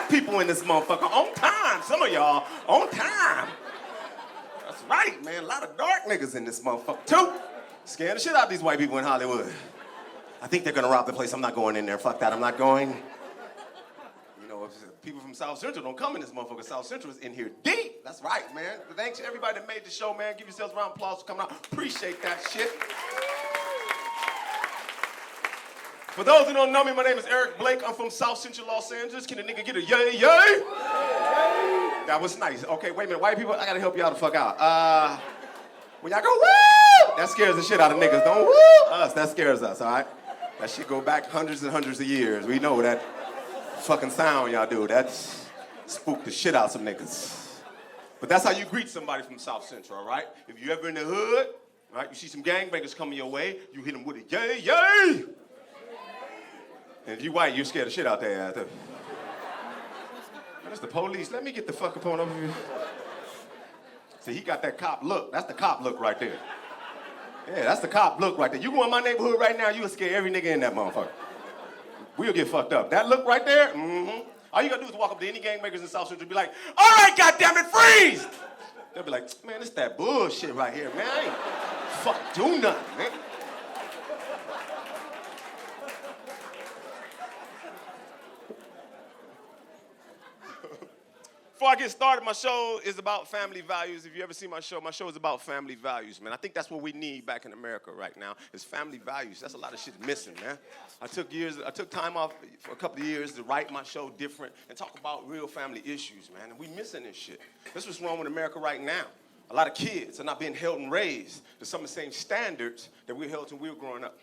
black people in this motherfucker on time. Some of y'all on time. That's right, man. A lot of dark niggas in this motherfucker too. Scaring the shit out of these white people in Hollywood. I think they're gonna rob the place. I'm not going in there. Fuck that. I'm not going. You know, if people from South Central don't come in this motherfucker. South Central is in here deep. That's right, man. But thanks to everybody that made the show, man. Give yourselves a round of applause for coming out. Appreciate that shit. For those who don't know me, my name is Eric Blake. I'm from South Central Los Angeles. Can a nigga get a yay, yay? That was nice. Okay, wait a minute. White people, I gotta help y'all the fuck out. When y'all go, woo! That scares the shit out of niggas. Don't woo us. That scares us, all right? That shit go back hundreds and hundreds of years. We know that fucking sound y'all do. That's spooked the shit out some niggas. But that's how you greet somebody from South Central, all right? If you ever in the hood, all right, you see some gangbangers coming your way, you hit them with a yay, yay! And if you white, you're scared of shit out there. That's the police. Let me get the fuck up on over here. See, he got that cop look. That's the cop look right there. Yeah, that's the cop look right there. You go in my neighborhood right now, you'll scare every nigga in that motherfucker. We'll get fucked up. That look right there, all you gotta do is walk up to any gangbangers in South Central and be like, all right, goddammit, freeze! They'll be like, man, it's that bullshit right here, man. I ain't fuck do nothing, man. Before I get started, my show is about family values. If you ever see my show is about family values, man. I think that's what we need back in America right now, is family values. That's a lot of shit missing, man. I took time off for a couple of years to write my show different and talk about real family issues, man. And we missing this shit. That's what's wrong with America right now. A lot of kids are not being held and raised to some of the same standards that we held when we were growing up.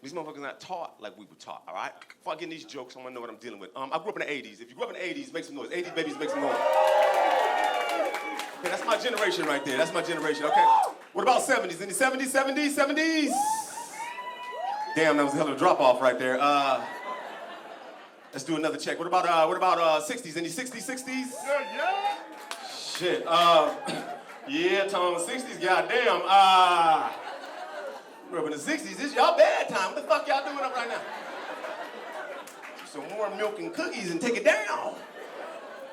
These motherfuckers not taught like we were taught, all right? Before I get in these jokes, I want to know what I'm dealing with. I grew up in the 80s. If you grew up in the 80s, make some noise. 80s babies, make some noise. Okay, that's my generation right there. That's my generation, okay? What about 70s? Any 70s? Damn, that was a hell of a drop-off right there. Let's do another check. What about 60s? Any 60s? Yeah. Shit, yeah, Tom, 60s, goddamn. Grew up in the 60s, this y'all bad time. What the fuck y'all doing up right now? Some more milk and cookies and take it down.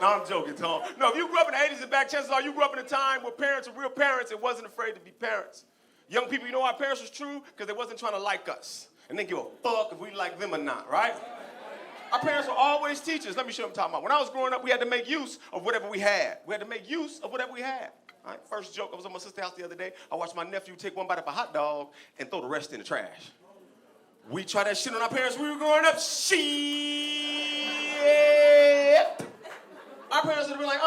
No, I'm joking, Tom. No, if you grew up in the 80s and back, chances are you grew up in a time where parents were real parents and wasn't afraid to be parents. Young people, you know why parents was true? Because they wasn't trying to like us. And they give a fuck if we like them or not, right? Our parents were always teachers. Let me show you what I'm talking about. When I was growing up, we had to make use of whatever we had. We had to make use of whatever we had. All right, first joke, I was at my sister's house the other day. I watched my nephew take one bite of a hot dog and throw the rest in the trash. We tried that shit on our parents when we were growing up. Shit. Our parents would have been like,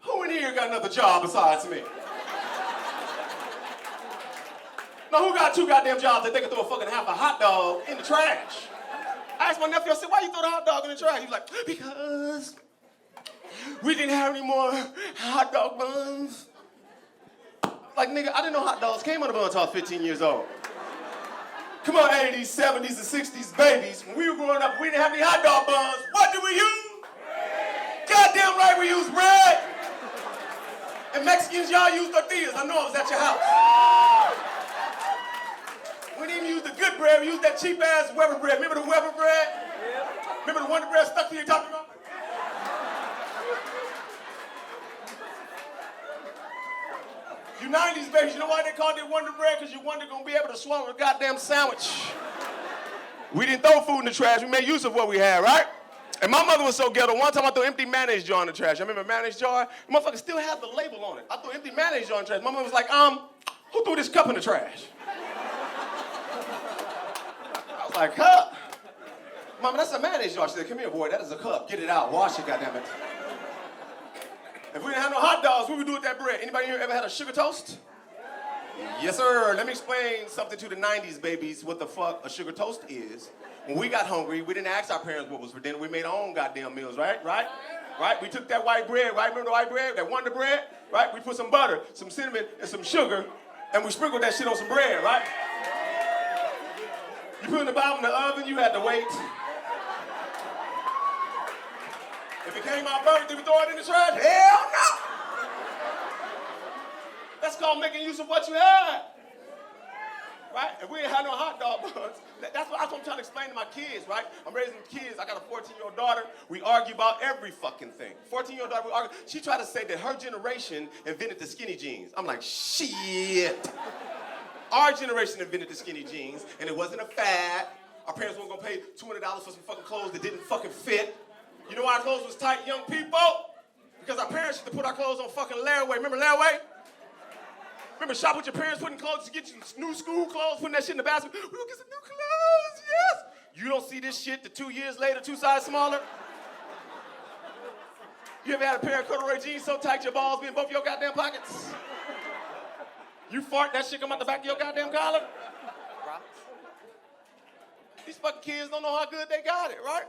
who in here got another job besides me? Now, who got two goddamn jobs that they can throw a fucking half a hot dog in the trash? I asked my nephew, I said, why you throw the hot dog in the trash? He was like, because we didn't have any more hot dog buns. Like, nigga, I didn't know hot dogs came on the bun until I was 15 years old. Come on, 80s, 70s, and 60s babies. When we were growing up, we didn't have any hot dog buns. What did we use? Bread. Goddamn right we use bread. And Mexicans, y'all use tortillas. I know I was at your house. We didn't use the good bread. We used that cheap-ass Weber bread. Remember the Weber bread? Yeah. Remember the Wonder Bread stuck to your top of your mouth? You 90s babies, you know why they called it Wonder Bread? Because you wonder gonna be able to swallow a goddamn sandwich. We didn't throw food in the trash. We made use of what we had, right? And my mother was so ghetto. One time I threw an empty mayonnaise jar in the trash. I remember a mayonnaise jar? The motherfucker still had the label on it. I threw an empty mayonnaise jar in the trash. My mother was like, who threw this cup in the trash? I was like, huh? Mama, that's a mayonnaise jar. She said, come here, boy. That is a cup. Get it out. Wash it, goddammit. If we didn't have no hot dogs, what would we do with that bread? Anybody here ever had a sugar toast? Yes, sir. Let me explain something to the 90s babies, what the fuck a sugar toast is. When we got hungry, we didn't ask our parents what was for dinner. We made our own goddamn meals, right? Right? We took that white bread, right? Remember the white bread? That Wonder Bread? Right? We put some butter, some cinnamon, and some sugar, and we sprinkled that shit on some bread, right? You put it in the bottom of the oven, you had to wait. If it came out burnt, did we throw it in the trash? Hell no! That's called making use of what you had. right? And we ain't had no hot dog buns. That's what I'm trying to explain to my kids, right? I'm raising kids. I got a 14-year-old daughter. We argue about every fucking thing. 14-year-old daughter, we argue. She tried to say that her generation invented the skinny jeans. I'm like, shit. Our generation invented the skinny jeans, and it wasn't a fad. Our parents weren't gonna pay $200 for some fucking clothes that didn't fucking fit. You know why our clothes was tight, young people? Because our parents used to put our clothes on fucking layaway. Remember layaway? Remember shop with your parents, putting clothes to get you new school clothes, putting that shit in the basket. We're gonna get some new clothes, yes. You don't see this shit the 2 years later, 2 sizes smaller? You ever had a pair of corduroy jeans so tight your balls be in both your goddamn pockets? You fart, that shit come out the back of your goddamn collar? These fucking kids don't know how good they got it, right?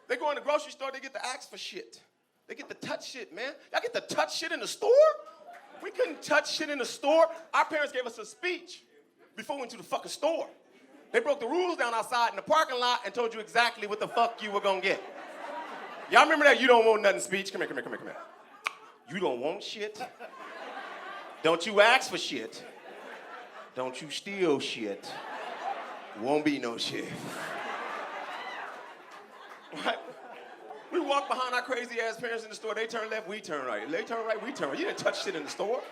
They go in the grocery store, they get to ask for shit. They get to touch shit, man. Y'all get to touch shit in the store? We couldn't touch shit in the store. Our parents gave us a speech before we went to the fucking store. They broke the rules down outside in the parking lot and told you exactly what the fuck you were gonna get. Y'all remember that you don't want nothing speech? Come here. You don't want shit. Don't you ask for shit. Don't you steal shit. Won't be no shit. Right? We walk behind our crazy ass parents in the store. They turn left, we turn right. They turn right, we turn right. You didn't touch shit in the store.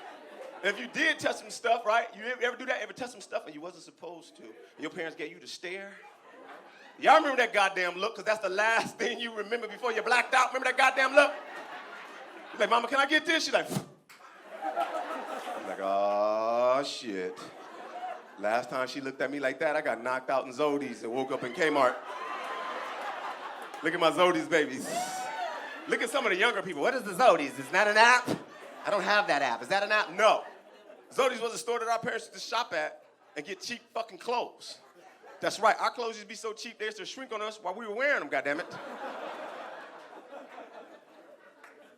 And if you did touch some stuff, right? You ever do that? Ever touch some stuff and you wasn't supposed to? And your parents gave you the stare? Y'all remember that goddamn look? Because that's the last thing you remember before you blacked out. Remember that goddamn look? You're like, Mama, can I get this? She's like, I'm like, oh shit. Last time she looked at me like that, I got knocked out in Zodi's and woke up in Kmart. Look at my Zodi's babies. Look at some of the younger people. What is the Zodi's? Is that an app? I don't have that app. Is that an app? No. Zodi's was a store that our parents used to shop at and get cheap fucking clothes. That's right. Our clothes used to be so cheap, they used to shrink on us while we were wearing them, goddammit.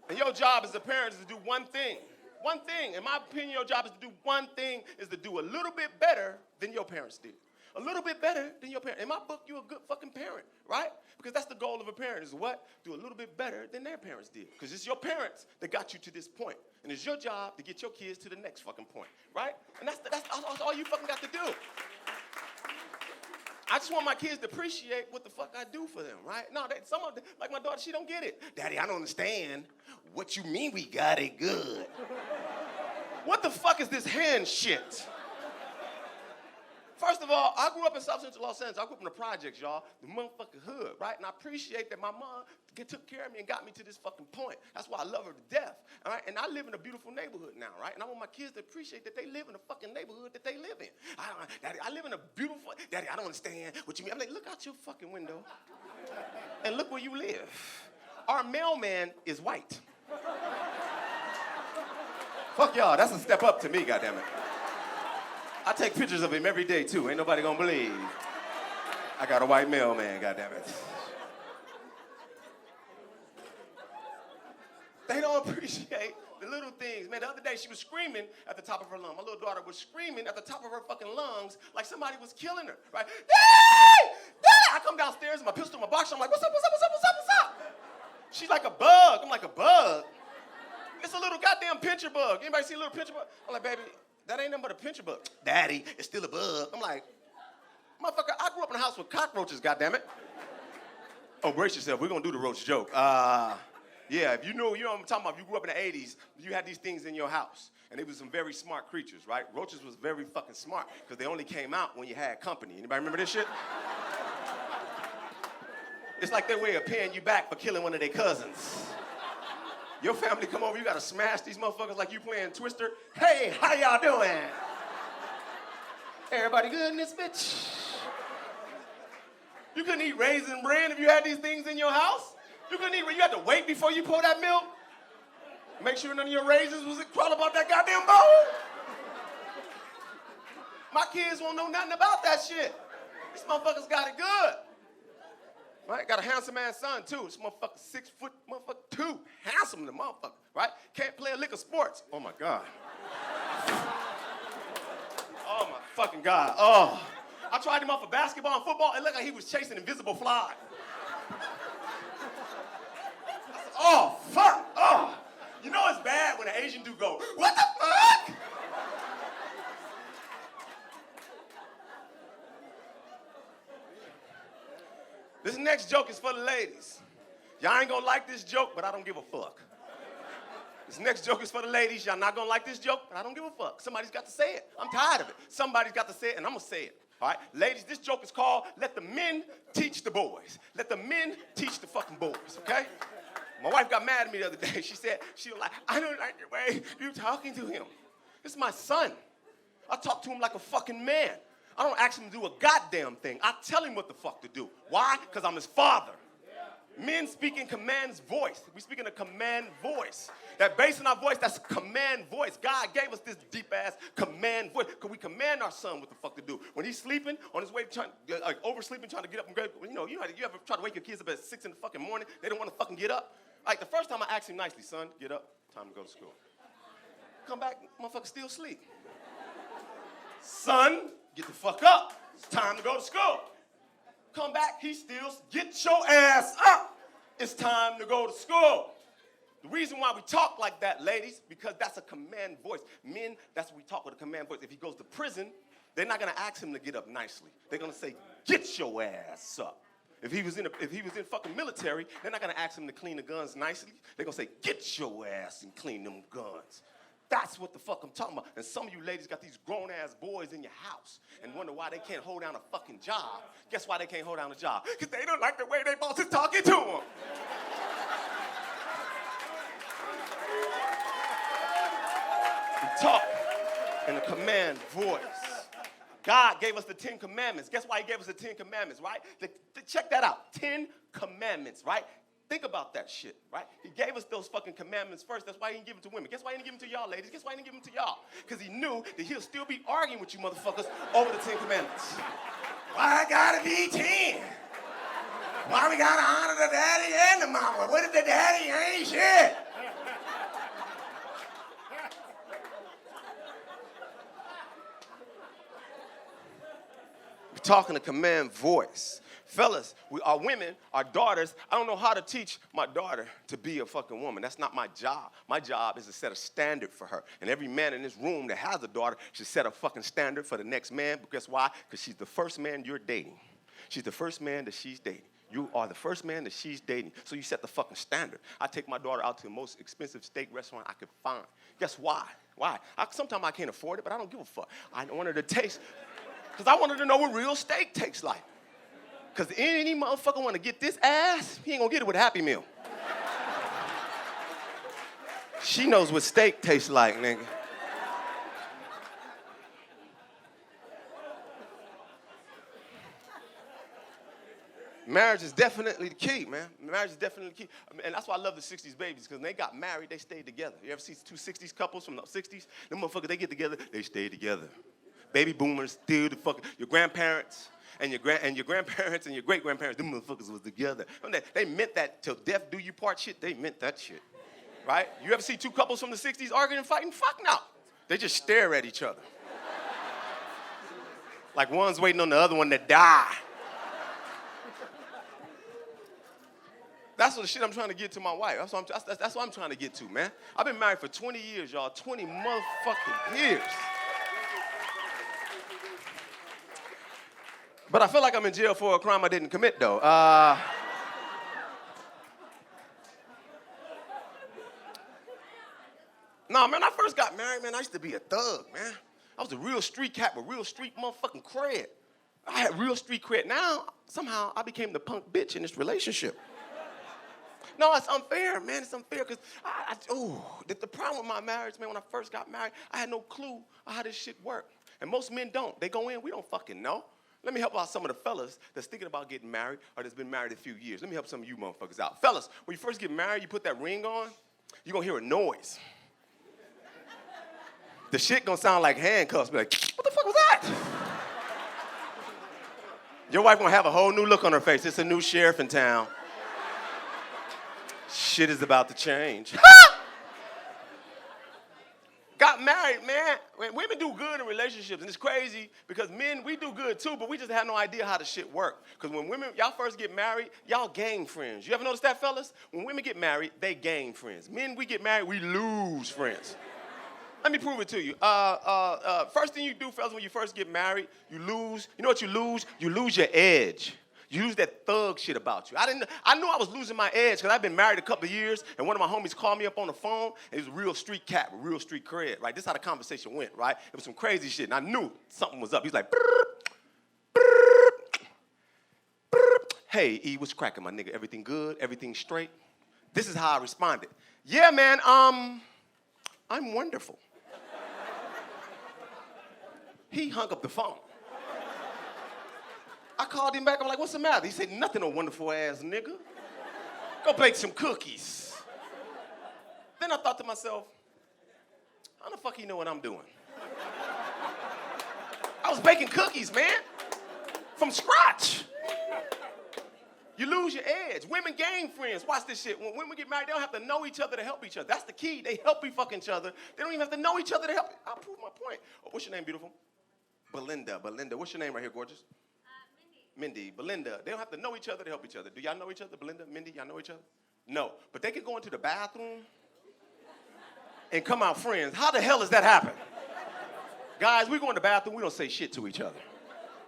And your job as a parent is to do one thing. One thing. In my opinion, your job is to do one thing, is to do a little bit better than your parents did. A little bit better than your parents. In my book, you're a good fucking parent, right? Because that's the goal of a parent, is what? Do a little bit better than their parents did. Because it's your parents that got you to this point. And it's your job to get your kids to the next fucking point, right? And that's all you fucking got to do. I just want my kids to appreciate what the fuck I do for them, right? No, some of them, like my daughter, she don't get it. Daddy, I don't understand. What you mean we got it good? What the fuck is this hen shit? First of all, I grew up in South Central Los Angeles. I grew up in the projects, y'all. The motherfucking hood, right? And I appreciate that my mom took care of me and got me to this fucking point. That's why I love her to death, all right? And I live in a beautiful neighborhood now, right? And I want my kids to appreciate that they live in the fucking neighborhood that they live in. Daddy, I live in a beautiful, Daddy, I don't understand what you mean. I'm like, look out your fucking window and look where you live. Our mailman is white. Fuck y'all, that's a step up to me, goddammit. I take pictures of him every day, too. Ain't nobody gonna believe I got a white mailman, goddammit. They don't appreciate the little things. Man, the other day she was screaming at the top of her lungs. My little daughter was screaming at the top of her fucking lungs like somebody was killing her, right? Daddy! Daddy! I come downstairs with my pistol in my box. I'm like, what's up? She's like a bug. I'm like, a bug? It's a little goddamn pincher bug. Anybody see a little pincher bug? I'm like, baby, that ain't nothing but a pincher bug. Daddy, it's still a bug. I'm like, motherfucker, I grew up in a house with cockroaches, goddammit. Oh, brace yourself. We're going to do the roach joke. Yeah, if you know what I'm talking about. If you grew up in the 80s, you had these things in your house. And they was some very smart creatures, right? Roaches was very fucking smart because they only came out when you had company. Anybody remember this shit? It's like their way of paying you back for killing one of their cousins. Your family come over, you gotta smash these motherfuckers like you playing Twister. Hey, how y'all doing? Everybody good in this bitch? You couldn't eat raisin bran if you had these things in your house? You had to wait before you pour that milk? Make sure none of your raisins was crawl about that goddamn bowl? My kids won't know nothing about that shit. These motherfuckers got it good. Right? Got a handsome ass son, too. This motherfucker 6 foot, motherfucker 2. Handsome, the motherfucker, right? Can't play a lick of sports. Oh, my God. Oh, my fucking God. Oh. I tried him out for basketball and football. It looked like he was chasing invisible fly. Oh, fuck. Oh. You know it's bad when an Asian dude go, what the fuck? next joke is for the ladies. Y'all ain't gonna like this joke, but I don't give a fuck. This next joke is for the ladies. Y'all not gonna like this joke, but I don't give a fuck. Somebody's got to say it. I'm tired of it. Somebody's got to say it, and I'm gonna say it. All right, ladies, this joke is called "Let the Men Teach the Boys." Let the men teach the fucking boys, okay? My wife got mad at me the other day. She said, I don't like the way you're talking to him. This is my son. I talk to him like a fucking man. I don't ask him to do a goddamn thing. I tell him what the fuck to do. Why? Because I'm his father. Men speak in command's voice. We speak in a command voice. That bass in our voice, that's command voice. God gave us this deep-ass command voice. Because we command our son what the fuck to do. When he's sleeping, on his way, oversleeping, trying to get up and go, you ever try to wake your kids up at 6 in the fucking morning? They don't want to fucking get up. Like, the first time I asked him nicely, son, get up, time to go to school. Come back, motherfucker still asleep. Son, get the fuck up. It's time to go to school. Come back, he still, get your ass up. It's time to go to school. The reason why we talk like that, ladies, because that's a command voice. Men, that's what we talk with a command voice. If he goes to prison, they're not gonna ask him to get up nicely. They're gonna say, get your ass up. If he was in fucking military, they're not gonna ask him to clean the guns nicely. They're gonna say, get your ass and clean them guns. That's what the fuck I'm talking about. And some of you ladies got these grown-ass boys in your house and wonder why they can't hold down a fucking job. Guess why they can't hold down a job? Because they don't like the way their boss is talking to them. We talk in a command voice. God gave us the 10 Commandments. Guess why he gave us the 10 Commandments, right? Check that out. 10 Commandments, right? Think about that shit, right? He gave us those fucking commandments first. That's why he didn't give them to women. Guess why he didn't give them to y'all, ladies? Guess why he didn't give them to y'all? Because he knew that he'll still be arguing with you motherfuckers over the 10 Commandments. Why I gotta be 10? Why we gotta honor the daddy and the mama? What if the daddy ain't shit? We're talking a command voice. Fellas, our women, our daughters, I don't know how to teach my daughter to be a fucking woman. That's not my job. My job is to set a standard for her. And every man in this room that has a daughter should set a fucking standard for the next man. But guess why? Because she's the first man you're dating. She's the first man that she's dating. You are the first man that she's dating. So you set the fucking standard. I take my daughter out to the most expensive steak restaurant I could find. Guess why? Why? Sometimes I can't afford it, but I don't give a fuck. I want her to taste, because I want her to know what real steak tastes like. Because any motherfucker want to get this ass, he ain't going to get it with a Happy Meal. She knows what steak tastes like, nigga. Marriage is definitely the key, man. Marriage is definitely the key. And that's why I love the 60s babies, because when they got married, they stayed together. You ever see two 60s couples from the 60s? Them motherfuckers, they get together, they stay together. Baby boomers, still the fucking, your grandparents. And your grandparents and your great-grandparents, them motherfuckers was together. They meant that till death do you part shit. They meant that shit, right? You ever see two couples from the 60s arguing and fighting? Fuck no. They just stare at each other. Like one's waiting on the other one to die. That's what the shit I'm trying to get to my wife. That's what I'm trying to get to, man. I've been married for 20 years, y'all. 20 motherfucking years. But I feel like I'm in jail for a crime I didn't commit, though. Nah, man, I first got married, man, I used to be a thug, man. I was a real street cat with real street motherfucking cred. I had real street cred. Now, somehow, I became the punk bitch in this relationship. No, it's unfair, man. It's unfair because, the problem with my marriage, man, when I first got married, I had no clue how this shit worked. And most men don't. They go in, we don't fucking know. Let me help out some of the fellas that's thinking about getting married or that's been married a few years. Let me help some of you motherfuckers out. Fellas, when you first get married, you put that ring on, you're going to hear a noise. The shit going to sound like handcuffs. Be like, what the fuck was that? Your wife going to have a whole new look on her face. It's a new sheriff in town. Shit is about to change. Got married, man. Women do good in relationships, and it's crazy because men, we do good too, but we just have no idea how the shit work. Because when women, y'all first get married, y'all gain friends. You ever notice that, fellas? When women get married, they gain friends. Men, we get married, we lose friends. Let me prove it to you. First thing you do, fellas, when you first get married, you lose. You know what you lose? You lose your edge. You lose that thug shit about you. I knew I was losing my edge because I've been married a couple of years, and one of my homies called me up on the phone, and he was a real street cat with real street cred, right? This is how the conversation went, right? It was some crazy shit, and I knew something was up. He's like, hey, E, what's cracking, my nigga? Everything good? Everything straight? This is how I responded. Yeah, man, I'm wonderful. He hung up the phone. I called him back. I'm like, what's the matter? He said, nothing, no wonderful ass nigga. Go bake some cookies. Then I thought to myself, how the fuck you know what I'm doing? I was baking cookies, man, from scratch. You lose your edge. Women gain friends. Watch this shit. When women get married, they don't have to know each other to help each other. That's the key. They help each other. They don't even have to know each other to help. I'll prove my point. Oh, what's your name, beautiful? Belinda. What's your name right here, gorgeous? Mindy, Belinda. They don't have to know each other to help each other. Do y'all know each other? Belinda, Mindy, y'all know each other? No. But they can go into the bathroom and come out friends. How the hell does that happen? Guys, we go in the bathroom, we don't say shit to each other.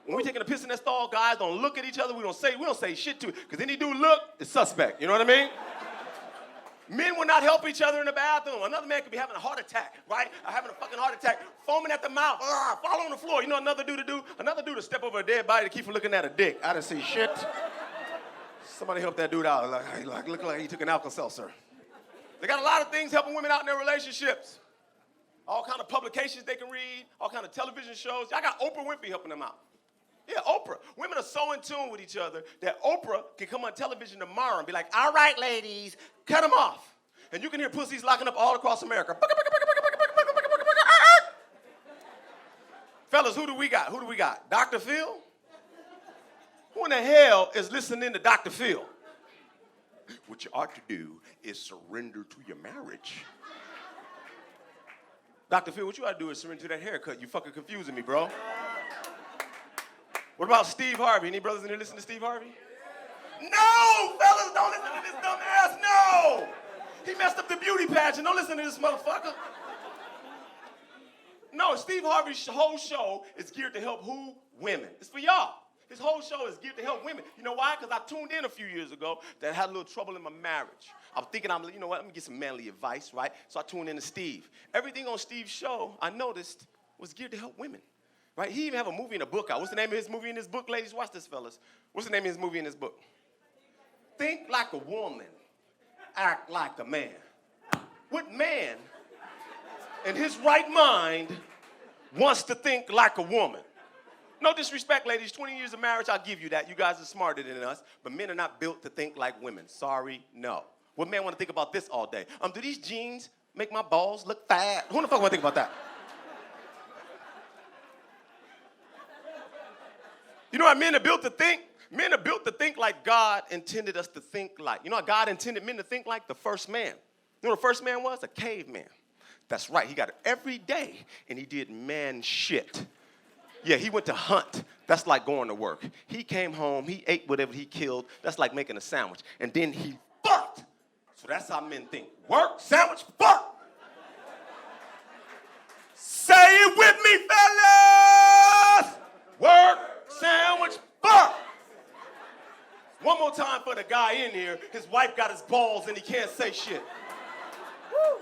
When we taking a piss in that stall, guys don't look at each other. We don't say shit to it. Because any dude look, it's suspect. You know what I mean? Men will not help each other in the bathroom. Another man could be having a heart attack, right? Having a fucking heart attack, foaming at the mouth, fall on the floor. You know another dude to do? Another dude to step over a dead body to keep from looking at a dick. I didn't see shit. Somebody help that dude out. Look like he took an Alka-Seltzer. They got a lot of things helping women out in their relationships. All kind of publications they can read, all kind of television shows. Y'all got Oprah Winfrey helping them out. Yeah, Oprah. Women are so in tune with each other that Oprah can come on television tomorrow and be like, all right, ladies, cut them off. And you can hear pussies locking up all across America. Fellas, who do we got? Dr. Phil? Who in the hell is listening to Dr. Phil? What you ought to do is surrender to your marriage. Dr. Phil, what you ought to do is surrender to that haircut. You fucking confusing me, bro. What about Steve Harvey? Any brothers in here listen to Steve Harvey? No, fellas, don't listen to this dumb ass, no. He messed up the beauty pageant. Don't listen to this motherfucker. No, Steve Harvey's whole show is geared to help who? Women. It's for y'all. His whole show is geared to help women. You know why? Because I tuned in a few years ago that I had a little trouble in my marriage. I was thinking, you know what, let me get some manly advice, right? So I tuned in to Steve. Everything on Steve's show, I noticed, was geared to help women. Right? He even have a movie and a book out. What's the name of his movie in his book, ladies? Watch this, fellas. What's the name of his movie in his book? Think like a woman, act like a man. What man in his right mind wants to think like a woman? No disrespect, ladies. 20 years of marriage, I'll give you that. You guys are smarter than us, but men are not built to think like women. Sorry, no. What man want to think about this all day? Do these jeans make my balls look fat? Who the fuck want to think about that? You know what men are built to think? Men are built to think like God intended us to think like. You know what God intended men to think like? The first man. You know what the first man was? A caveman. That's right. He got it every day, and he did man shit. Yeah, he went to hunt. That's like going to work. He came home. He ate whatever he killed. That's like making a sandwich. And then he fucked. So that's how men think. Work, sandwich, fuck. Say it with me, fellas. Work, sandwich, fuck. One more time for the guy in here. His wife got his balls and he can't say shit. Woo.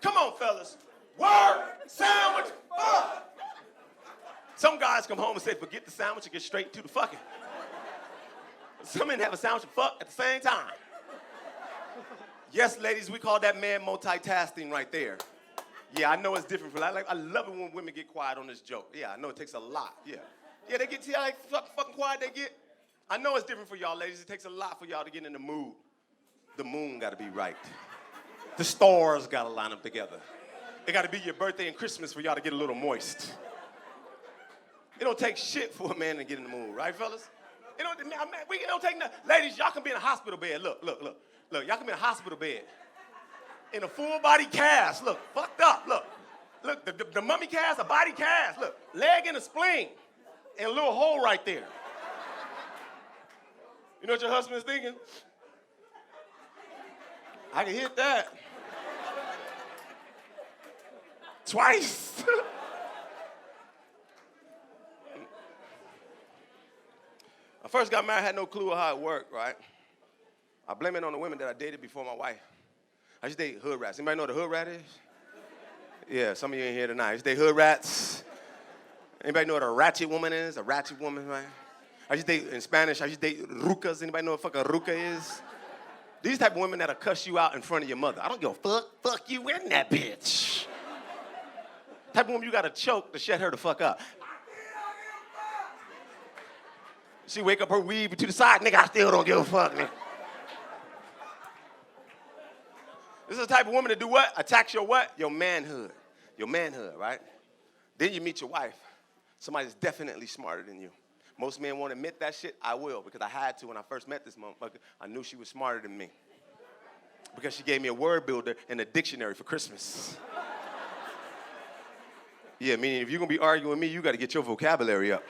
Come on, fellas. Work, sandwich, fuck. Some guys come home and say, forget the sandwich and get straight to the fucking. Some men have a sandwich and fuck at the same time. Yes, ladies, we call that man multitasking right there. Yeah, I know it's different for I love it when women get quiet on this joke. Yeah, I know it takes a lot. Yeah. Yeah, they get see how like fucking quiet they get? I know it's different for y'all, ladies. It takes a lot for y'all to get in the mood. The moon gotta be right. The stars gotta line up together. It gotta be your birthday and Christmas for y'all to get a little moist. It don't take shit for a man to get in the mood, right, fellas? It don't take nothing. Ladies, y'all can be in a hospital bed. Look. Y'all can be in a hospital bed. In a full body cast. Look, fucked up. Look, the mummy cast, a body cast. Look, leg in a spleen. And a little hole right there. You know what your husband is thinking? I can hit that. Twice. I first got married, I had no clue how it worked, right? I blame it on the women that I dated before my wife. I used to date hood rats. Anybody know what a hood rat is? Yeah, some of you in here tonight. I used to date hood rats. Anybody know what a ratchet woman is? A ratchet woman, right? I used to date, in Spanish, I used to date rucas. Anybody know what fuck a ruca is? These type of women that'll cuss you out in front of your mother. I don't give a fuck. Fuck you in that bitch. Type of woman you gotta choke to shut her the fuck up. She wake up her weave to the side, nigga, I still don't give a fuck, nigga. This is the type of woman that do what? Attacks your what? Your manhood. Your manhood, right? Then you meet your wife. Somebody that's definitely smarter than you. Most men won't admit that shit. I will, because I had to when I first met this motherfucker. I knew she was smarter than me. Because she gave me a word builder and a dictionary for Christmas. Yeah, meaning if you're going to be arguing with me, you got to get your vocabulary up.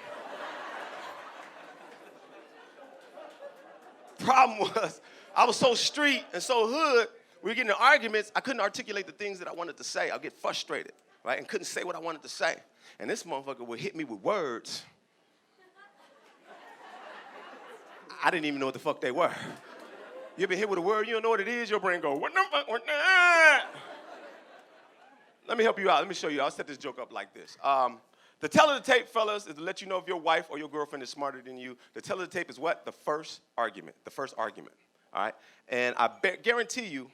Problem was, I was so street and so hood, we were getting in arguments, I couldn't articulate the things that I wanted to say. I'd get frustrated, right, and couldn't say what I wanted to say. And this motherfucker would hit me with words. I didn't even know what the fuck they were. You ever hit with a word, you don't know what it is, your brain go, what the fuck, what the... Let me help you out. Let me show you. I'll set this joke up like this. The tell of the tape, fellas, is to let you know if your wife or your girlfriend is smarter than you. The tell of the tape is what? The first argument. The first argument, all right? And I guarantee you,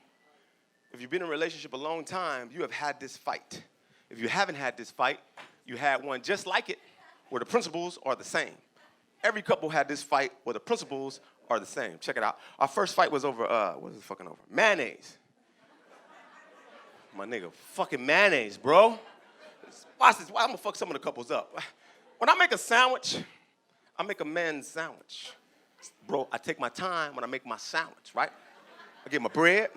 if you've been in a relationship a long time, you have had this fight. If you haven't had this fight, you had one just like it, where the principles are the same. Every couple had this fight where the principles are the same. Check it out. Our first fight was over, what was it fucking over? Mayonnaise. My nigga, fucking mayonnaise, bro. Watch this. I'm gonna fuck some of the couples up. When I make a sandwich, I make a men's sandwich. Bro, I take my time when I make my sandwich, right? I get my bread,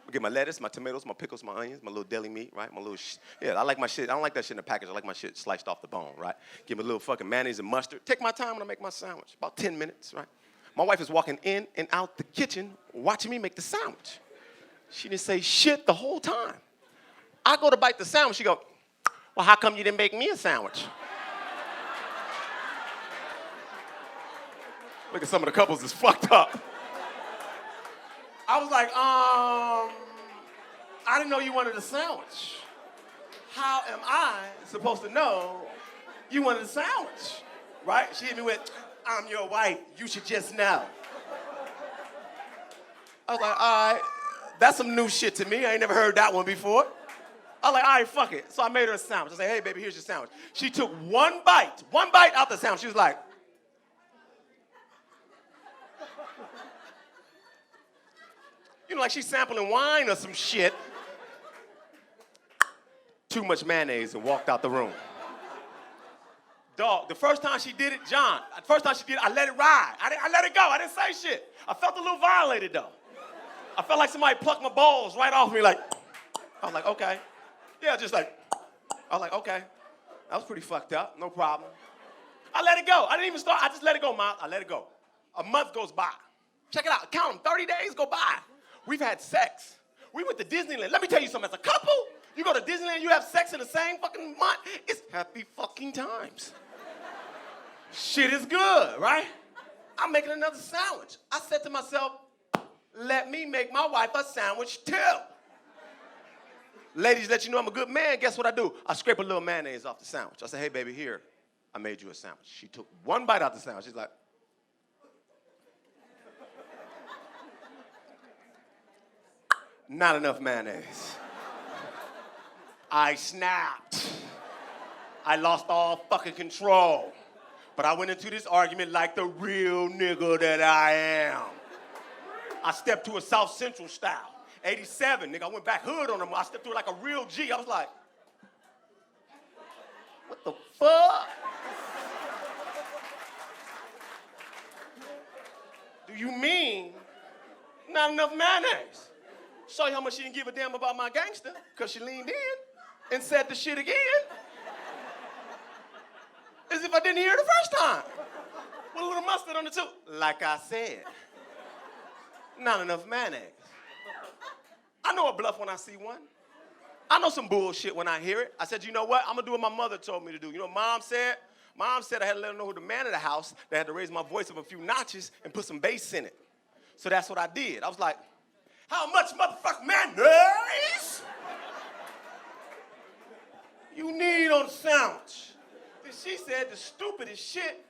I get my lettuce, my tomatoes, my pickles, my onions, my little deli meat, right? My little, yeah, I like my shit. I don't like that shit in the package. I like my shit sliced off the bone, right? Give me a little fucking mayonnaise and mustard. Take my time when I make my sandwich. About 10 minutes, right? My wife is walking in and out the kitchen watching me make the sandwich. She didn't say shit the whole time. I go to bite the sandwich. She go, well, how come you didn't make me a sandwich? Look at some of the couples is fucked up. I was like, I didn't know you wanted a sandwich. How am I supposed to know you wanted a sandwich? Right? She hit me with, I'm your wife. You should just know. I was like, all right, that's some new shit to me. I ain't never heard that one before. I was like, all right, fuck it. So I made her a sandwich. I said, hey, baby, here's your sandwich. She took one bite out the sandwich. She was like, you know, like she's sampling wine or some shit. Too much mayonnaise and walked out the room. Dog, the first time she did it, John, the first time she did it, I let it ride. I let it go. I didn't say shit. I felt a little violated, though. I felt like somebody plucked my balls right off me, like, I was like, okay. Yeah, just like, I was like, okay. That was pretty fucked up, no problem. I let it go. I didn't even start. I just let it go, Mom. I let it go. A month goes by. Check it out. Count them. 30 days go by. We've had sex. We went to Disneyland. Let me tell you something. As a couple, you go to Disneyland, you have sex in the same fucking month. It's happy fucking times. Shit is good, right? I'm making another sandwich. I said to myself, let me make my wife a sandwich too. Ladies, let you know I'm a good man. Guess what I do? I scrape a little mayonnaise off the sandwich. I say, hey, baby, here. I made you a sandwich. She took one bite out the sandwich. She's like, not enough mayonnaise. I snapped. I lost all fucking control. But I went into this argument like the real nigga that I am. I stepped to a South Central style. 87, nigga, I went back hood on them. I stepped through like a real G. I was like, what the fuck? Do you mean not enough mayonnaise? Show you how much she didn't give a damn about my gangster, because she leaned in and said the shit again. As if I didn't hear it the first time. With a little mustard on the too. Like I said, not enough mayonnaise. I know a bluff when I see one. I know some bullshit when I hear it. I said, you know what? I'm going to do what my mother told me to do. You know what Mom said? Mom said I had to let her know who the man of the house, that I had to raise my voice up a few notches and put some bass in it. So that's what I did. I was like, how much motherfucking mayonnaise you need on the sandwich? And she said the stupidest shit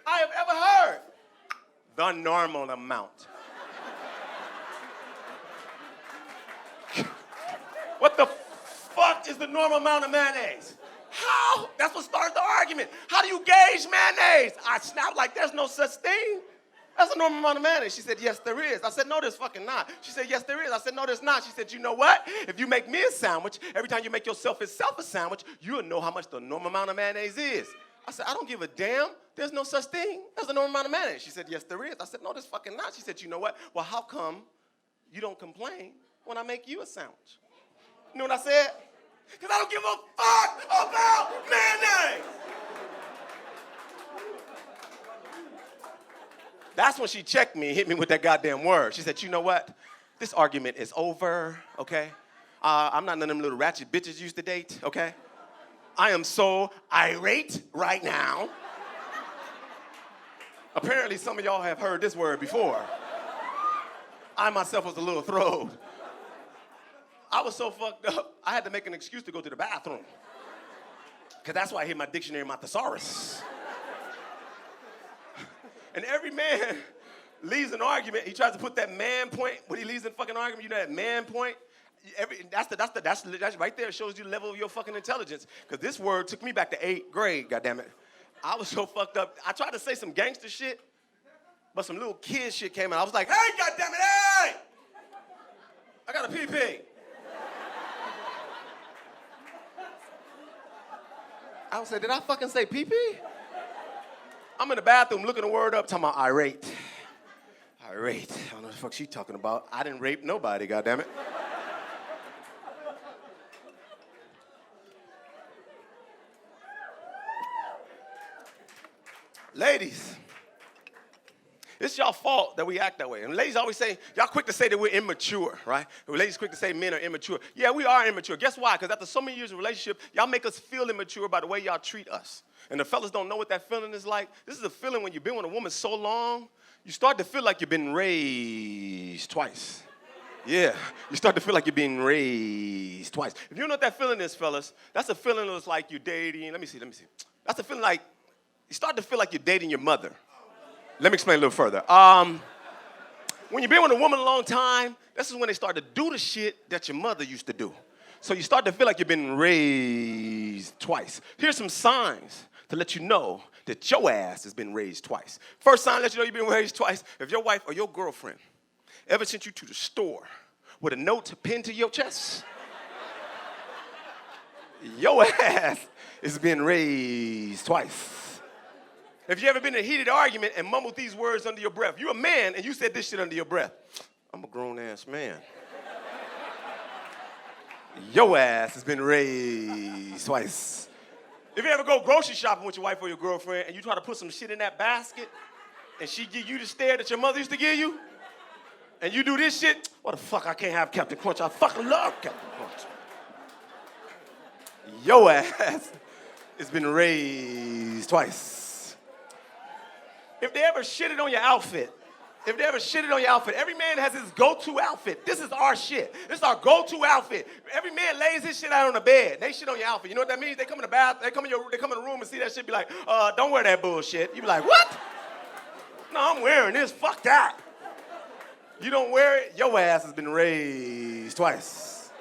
I have ever heard. The normal amount. What the fuck is the normal amount of mayonnaise? How? That's what started the argument. How do you gauge mayonnaise? I snapped like there's no such thing. That's a normal amount of mayonnaise. She said, yes, there is. I said, no, there's fucking not. She said, yes, there is. I said, no, there's not. She said, you know what? If you make me a sandwich, every time you make yourself a sandwich, you'll know how much the normal amount of mayonnaise is. I said, I don't give a damn. There's no such thing. There's a normal amount of mayonnaise. She said, yes, there is. I said, no, there's fucking not. She said, you know what? Well, how come you don't complain when I make you a sandwich? You know what I said? Because I don't give a fuck about mayonnaise. That's when she checked me and hit me with that goddamn word. She said, you know what? This argument is over, okay? I'm not none of them little ratchet bitches you used to date, okay? I am so irate right now. Apparently, some of y'all have heard this word before. I myself was a little thrilled. I was so fucked up, I had to make an excuse to go to the bathroom. Because that's why I hit my dictionary in my thesaurus. And every man leaves an argument, he tries to put that man point, when he leaves a fucking argument, you know that man point? That's right there, it shows you the level of your fucking intelligence. Because this word took me back to 8th grade, goddammit. I was so fucked up. I tried to say some gangster shit, but some little kid shit came out. I was like, hey, goddammit, hey! I got a pee-pee. I was like, did I fucking say pee-pee? I'm in the bathroom looking the word up, talking about irate. Irate. I don't know what the fuck she talking about. I didn't rape nobody, goddammit. Ladies, it's y'all fault that we act that way. And ladies always say, y'all quick to say that we're immature, right? Ladies quick to say men are immature. Yeah, we are immature. Guess why? Because after so many years of relationship, y'all make us feel immature by the way y'all treat us. And the fellas don't know what that feeling is like. This is a feeling when you've been with a woman so long, you start to feel like you've been raised twice. Yeah, you start to feel like you're being raised twice. If you don't know what that feeling is, fellas, that's a feeling that's like you're dating. Let me see. That's a feeling like, you start to feel like you're dating your mother. Let me explain a little further. When you've been with a woman a long time, this is when they start to do the shit that your mother used to do. So you start to feel like you've been raised twice. Here's some signs to let you know that your ass has been raised twice. First sign to let you know you've been raised twice, if your wife or your girlfriend ever sent you to the store with a note pinned to your chest, your ass has been raised twice. If you ever been in a heated argument and mumbled these words under your breath, you a man and you said this shit under your breath, I'm a grown-ass man. Your ass has been raised twice. If you ever go grocery shopping with your wife or your girlfriend and you try to put some shit in that basket and she give you the stare that your mother used to give you, and you do this shit, what the fuck, I can't have Captain Crunch. I fucking love Captain Crunch. Your ass has been raised twice. If they ever shitted on your outfit, every man has his go-to outfit. This is our shit. This is our go-to outfit. Every man lays his shit out on the bed. They shit on your outfit. You know what that means? They come in the bath, they come in the room and see that shit, be like, don't wear that bullshit. You be like, what? No, I'm wearing this. Fuck that. You don't wear it, your ass has been raised twice.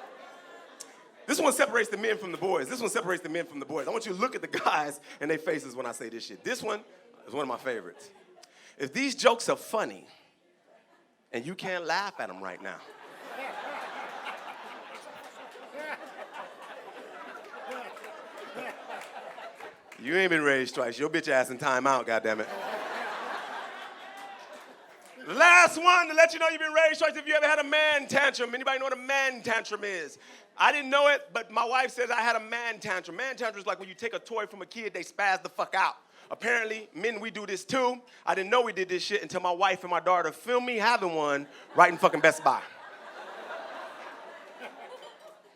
This one separates the men from the boys. I want you to look at the guys and their faces when I say this shit. This one is one of my favorites. If these jokes are funny and you can't laugh at them right now, you ain't been raised twice. Your bitch ass in timeout, goddammit. The last one to let you know you've been raised twice, if you ever had a man tantrum. Anybody know what a man tantrum is? I didn't know it, but my wife says I had a man tantrum. Man tantrum is like when you take a toy from a kid, they spaz the fuck out. Apparently, men, we do this too. I didn't know we did this shit until my wife and my daughter filmed me having one right in fucking Best Buy.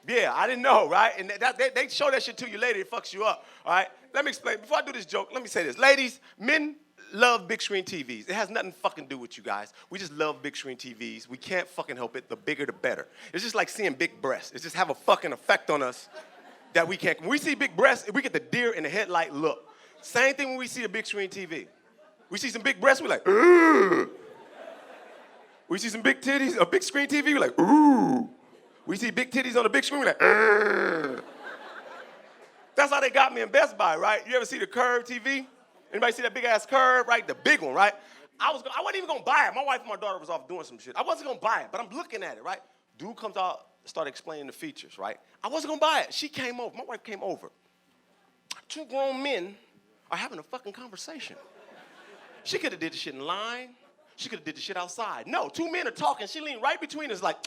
Yeah, I didn't know, right? And they show that shit to you later. It fucks you up, all right? Let me explain. Before I do this joke, let me say this. Ladies, men love big screen TVs. It has nothing to fucking do with you guys. We just love big screen TVs. We can't fucking help it. The bigger, the better. It's just like seeing big breasts. It just have a fucking effect on us that we can't. When we see big breasts, we get the deer in the headlight look. Same thing when we see a big screen TV. We see some big breasts, we're like, ooh. We see some big titties, a big screen TV, we're like, ooh. We see big titties on the big screen, we're like, ugh. That's how they got me in Best Buy, right? You ever see the Curve TV? Anybody see that big ass Curve, right? The big one, right? I wasn't even gonna buy it. My wife and my daughter was off doing some shit. I wasn't gonna buy it, but I'm looking at it, right? Dude comes out, started explaining the features, right? I wasn't gonna buy it. She came over, my wife came over. Two grown men are having a fucking conversation. She could have did the shit in line. She could have did the shit outside. No, two men are talking. She leaned right between us like,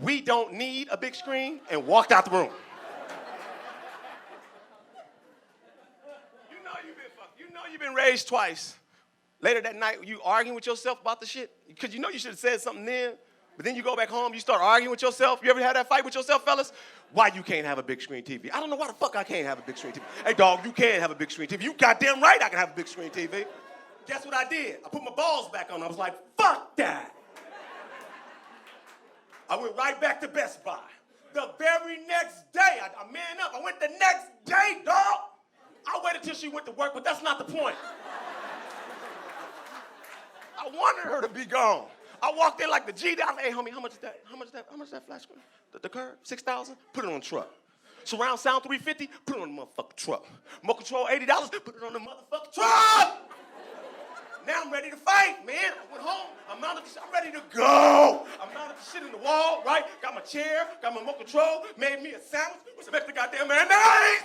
we don't need a big screen, and walked out the room. You know you've been raised twice. Later that night, you arguing with yourself about the shit? Because you know you should have said something then, but then you go back home, you start arguing with yourself. You ever had that fight with yourself, fellas? Why you can't have a big screen TV? I don't know why the fuck I can't have a big screen TV. Hey, dog, you can have a big screen TV. You goddamn right I can have a big screen TV. Guess what I did? I put my balls back on. I was like, fuck that. I went right back to Best Buy. The very next day, I man up. I went the next day, dog. I waited till she went to work, but that's not the point. I wanted her to be gone. I walked in like the G down. Hey, homie, how much is that? How much is that flash screen? The Curve? 6,000? Put it on the truck. Surround sound 350? Put it on the motherfucking truck. Remote control $80? Put it on the motherfucking truck. Now I'm ready to fight, man. I went home. I'm ready to go. I'm mounted the shit in the wall, right? Got my chair, got my remote control, made me a sandwich with some extra goddamn mayonnaise.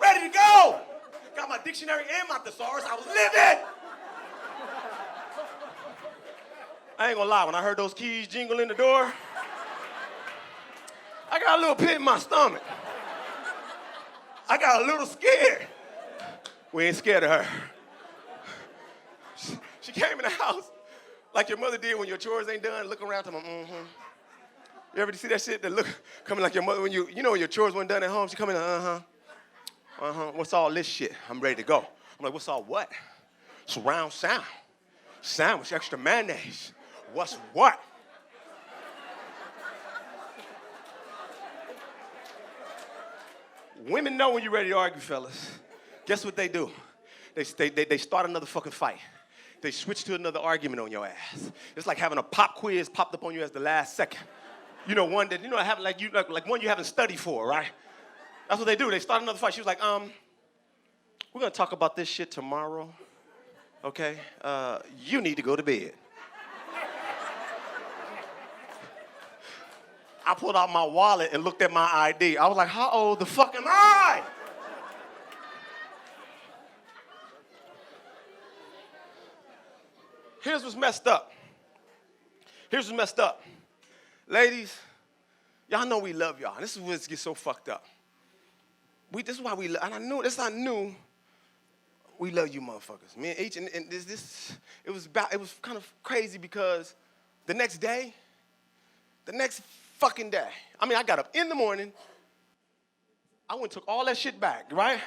Ready to go. Got my dictionary and my thesaurus. I was living. I ain't gonna lie, when I heard those keys jingle in the door, I got a little pit in my stomach. I got a little scared. We ain't scared of her. She came in the house like your mother did when your chores ain't done, looking around to my, You ever see that shit that look, coming like your mother when you know when your chores weren't done at home, she come in like, what's all this shit? I'm ready to go. I'm like, what's all what? Surround sound. Sandwich, extra mayonnaise. What's what? Women know when you're ready to argue, fellas. Guess what they do? They start another fucking fight. They switch to another argument on your ass. It's like having a pop quiz popped up on you as the last second. You know, one that, have like one you haven't studied for, right? That's what they do. They start another fight. She was like, we're gonna talk about this shit tomorrow, okay? You need to go to bed. I pulled out my wallet and looked at my ID. I was like, how old the fuck am I? Here's what's messed up. Ladies, y'all know we love y'all. This is where it gets so fucked up. This is why we love, and I knew we love you motherfuckers. Me and H, and it was kind of crazy because the next fucking day, I got up in the morning, I went and took all that shit back, right?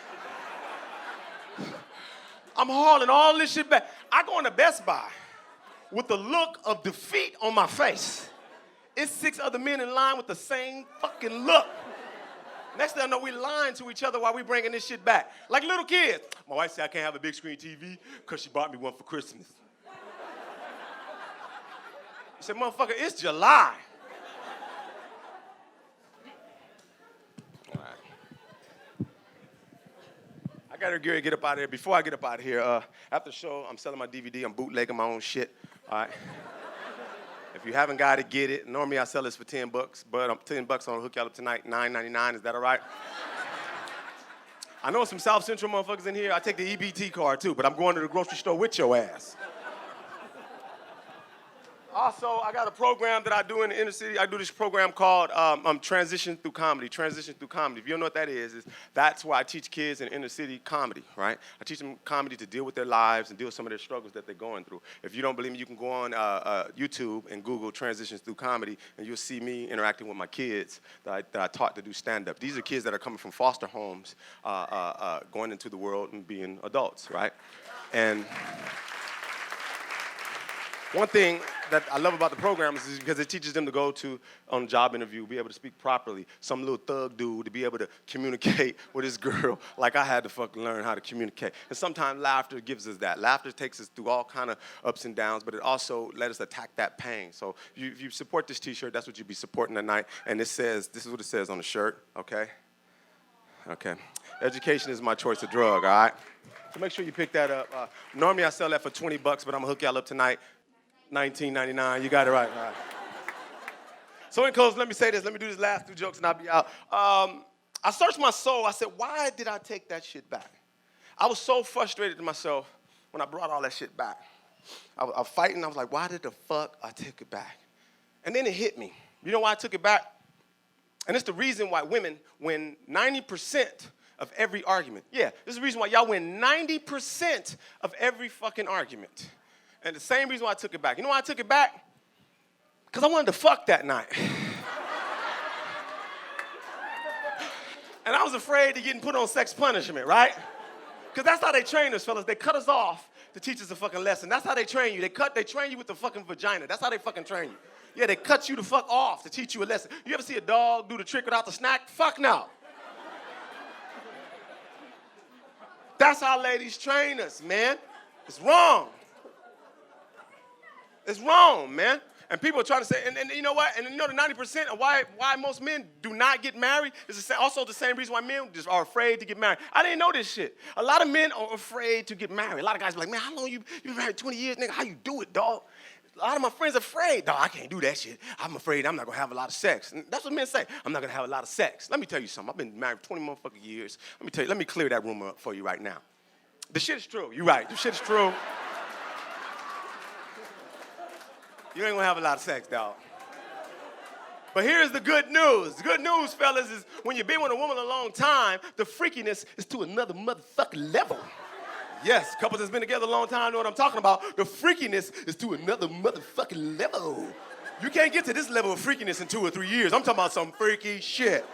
I'm hauling all this shit back. I go into Best Buy with the look of defeat on my face. It's 6 other men in line with the same fucking look. Next thing I know, we lying to each other while we bringing this shit back. Like little kids. My wife said I can't have a big screen TV because she bought me one for Christmas. I said, motherfucker, it's July. All right. I got to get up out of here. Before I get up out of here, after the show, I'm selling my DVD. I'm bootlegging my own shit. All right. If you haven't got it, get it. Normally I sell this for $10, but I'm $10 on Hook Y'all Up Tonight, $9.99. Is that all right? I know some South Central motherfuckers in here. I take the EBT card too, but I'm going to the grocery store with your ass. Also, I got a program that I do in the inner city. I do this program called Transition Through Comedy. Transition Through Comedy. If you don't know what that is that's where I teach kids in inner city comedy, right? I teach them comedy to deal with their lives and deal with some of their struggles that they're going through. If you don't believe me, you can go on YouTube and Google Transitions Through Comedy, and you'll see me interacting with my kids that I taught to do stand-up. These are kids that are coming from foster homes, going into the world and being adults, right? And one thing that I love about the program is because it teaches them to go to on a job interview, be able to speak properly. Some little thug dude to be able to communicate with his girl like I had to fucking learn how to communicate. And sometimes laughter gives us that. Laughter takes us through all kind of ups and downs, but it also let us attack that pain. So if you support this T-shirt, that's what you'd be supporting tonight. And this is what it says on the shirt, okay? Okay. Education is my choice of drug, all right? So make sure you pick that up. Normally I sell that for $20, but I'm gonna hook y'all up tonight. $19.99, you got it right. All right. So in closing, let me say this. Let me do these last two jokes and I'll be out. I searched my soul. I said, why did I take that shit back? I was so frustrated with myself when I brought all that shit back. I was fighting. I was like, why did the fuck I take it back? And then it hit me. You know why I took it back? And it's the reason why women win 90% of every argument. Yeah, this is the reason why y'all win 90% of every fucking argument. And the same reason why I took it back. You know why I took it back? Because I wanted to fuck that night. And I was afraid of getting put on sex punishment, right? Because that's how they train us, fellas. They cut us off to teach us a fucking lesson. That's how they train you. They train you with the fucking vagina. That's how they fucking train you. Yeah, they cut you the fuck off to teach you a lesson. You ever see a dog do the trick without the snack? Fuck no. That's how ladies train us, man. It's wrong. It's wrong, man. And people are trying to say, and you know what? And you know the 90% of why most men do not get married is also the same reason why men just are afraid to get married. I didn't know this shit. A lot of men are afraid to get married. A lot of guys be like, man, how long you been married? 20 years, nigga. How you do it, dog? A lot of my friends are afraid. Dog, I can't do that shit. I'm afraid I'm not going to have a lot of sex. And that's what men say. I'm not going to have a lot of sex. Let me tell you something. I've been married for 20 motherfucking years. Let me clear that rumor up for you right now. The shit is true. You're right. The shit is true. You ain't gonna have a lot of sex, dog. But here's the good news. The good news, fellas, is when you've been with a woman a long time, the freakiness is to another motherfucking level. Yes, couples that's been together a long time know what I'm talking about. The freakiness is to another motherfucking level. You can't get to this level of freakiness in 2 or 3 years. I'm talking about some freaky shit.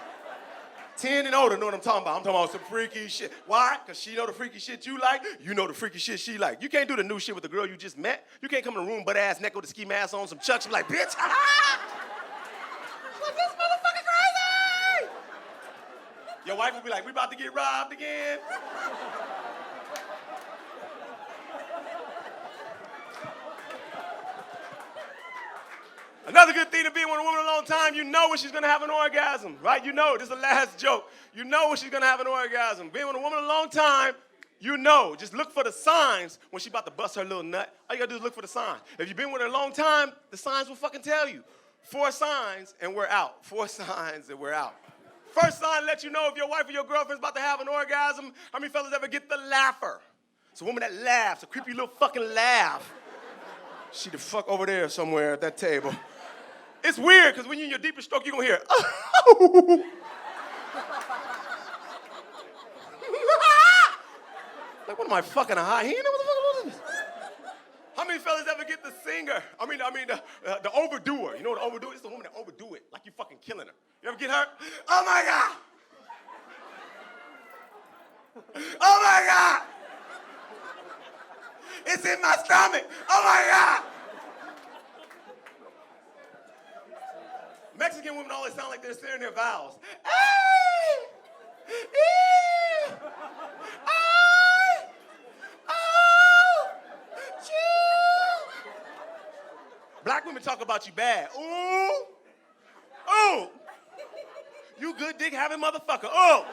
10 and older know what I'm talking about. I'm talking about some freaky shit. Why? Because she know the freaky shit you like. You know the freaky shit she like. You can't do the new shit with the girl you just met. You can't come in the room butt-ass naked with a ski mask on, some chucks, and be like, bitch, ha-ha! Like, this motherfucker crazy! Your wife will be like, we about to get robbed again. Another good thing to be with a woman a long time, you know when she's gonna have an orgasm, right? You know, this is the last joke. You know when she's gonna have an orgasm. Being with a woman a long time, you know. Just look for the signs when she's about to bust her little nut. All you gotta do is look for the signs. If you've been with her a long time, the signs will fucking tell you. 4 signs and we're out. 4 signs and we're out. First sign lets you know if your wife or your girlfriend's about to have an orgasm. How many fellas ever get the laugher? It's a woman that laughs, a creepy little fucking laugh. She the fuck over there somewhere at that table. It's weird, because when you're in your deepest stroke, you're going to hear, oh. Like, what am I fucking a hyena? What the fuck is this? How many fellas ever get the singer? The overdoer. You know what the overdoer is? It's the woman that overdo it, like you fucking killing her. You ever get hurt? Oh, my God. Oh, my God. It's in my stomach. Oh, my God. Mexican women always sound like they're saying their vowels. Ay! Ee! Ay! Oh! Choo! Black women talk about you bad. Ooh! Ooh! You good dick having motherfucker. Ooh!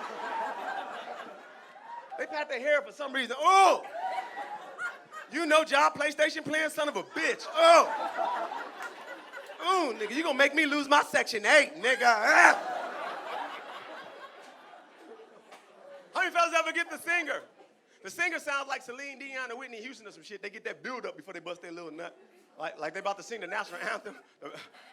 They pat their hair for some reason. Ooh! You know job PlayStation playing son of a bitch. Ooh! Ooh, nigga, you gonna make me lose my Section 8, nigga. Ah. How many fellas ever get the singer? The singer sounds like Celine Dion or Whitney Houston or some shit. They get that build up before they bust their little nut. Like they about to sing the national anthem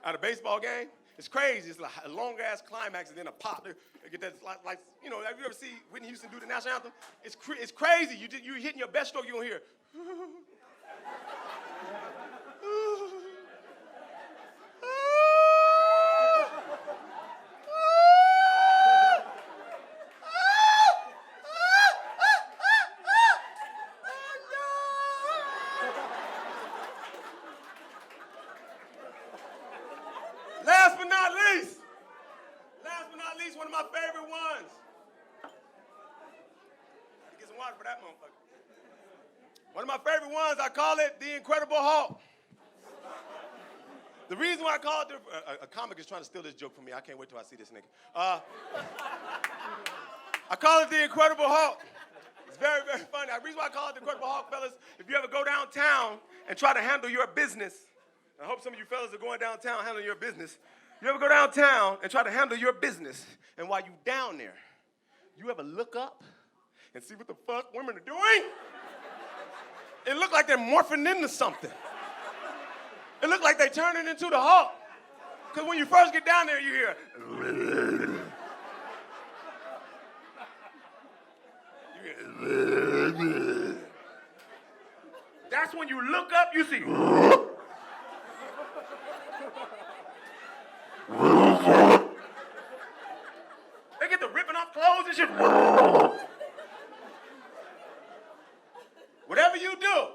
at a baseball game. It's crazy. It's like a long-ass climax and then a pop. They get that, like, you know, have you ever seen Whitney Houston do the national anthem? It's crazy. You're hitting your best stroke, you don't hear. Last but not least, one of my favorite ones. Get some water for that motherfucker. One of my favorite ones, I call it The Incredible Hulk. The reason why I call it, a comic is trying to steal this joke from me. I can't wait till I see this nigga. I call it The Incredible Hulk. It's very, very funny. The reason why I call it The Incredible Hulk, fellas, if you ever go downtown and try to handle your business, I hope some of you fellas are going downtown handling your business. You ever go downtown and try to handle your business, and while you down there, you ever look up and see what the fuck women are doing? It look like they're morphing into something. It look like they're turning into the Hulk. Because when you first get down there, you hear, that's when you look up, you see. They get to ripping off clothes and shit. Whatever you do,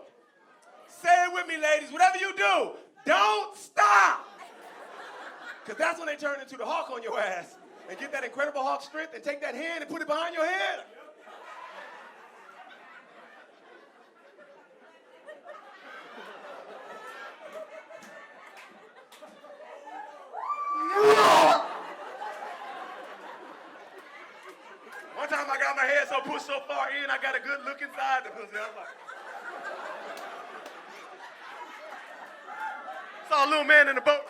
say it with me, ladies. Whatever you do, don't stop. Because that's when they turn into the Hulk on your ass and get that Incredible Hulk strength and take that hand and put it behind your head. One time I got my head so pushed so far in, I got a good look inside the pussy. I was like, saw a little man in the boat.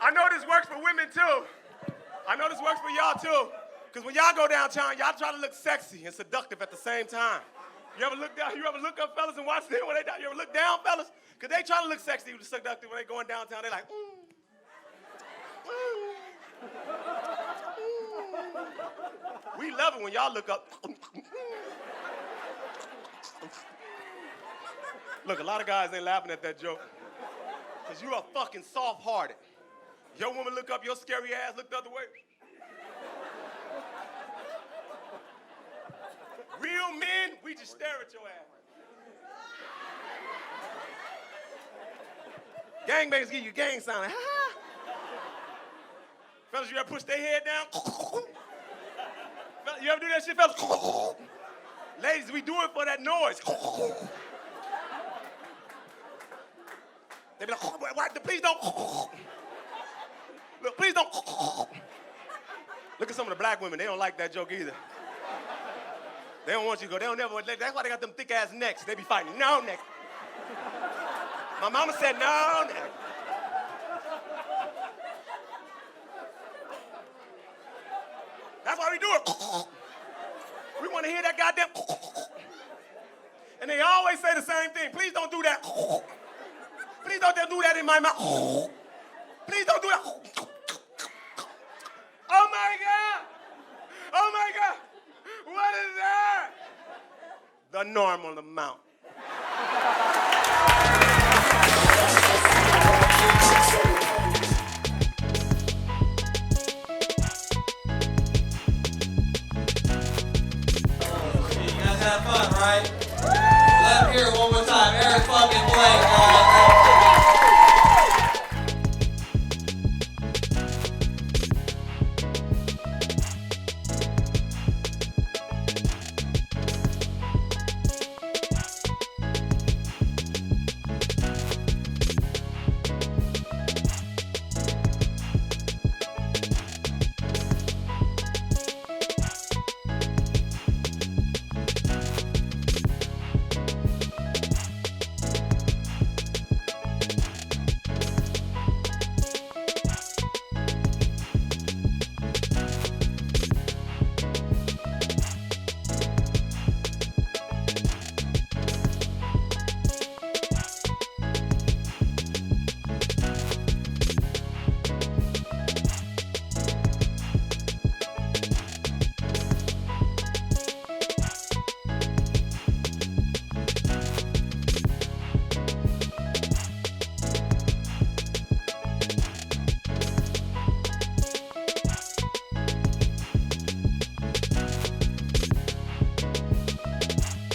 I know this works for women too. I know this works for y'all too. Because when y'all go downtown, y'all try to look sexy and seductive at the same time. You ever look down? You ever look up, fellas, and watch them when they down? You ever look down, fellas? Because they try to look sexy and seductive when they going downtown. They like, We love it when y'all look up. Look, a lot of guys ain't laughing at that joke. Because you are fucking soft-hearted. Your woman look up, your scary ass look the other way. Real men, we just stare at your ass. Gangbangers give you gang sign. Like, fellas, you ever push their head down? You ever do that shit, fellas? Ladies, we do it for that noise. They be like, why, please don't. Look, please don't. Look at some of the black women. They don't like that joke either. They don't want you to go. They don't never. That's why they got them thick ass necks. They be fighting. No neck. My mama said no neck. That's why we do it. We want to hear that goddamn. And they always say the same thing. Please don't do that. Please don't do that in my mouth. Please don't do that. Oh my God. Oh my God. What is that? The normal amount.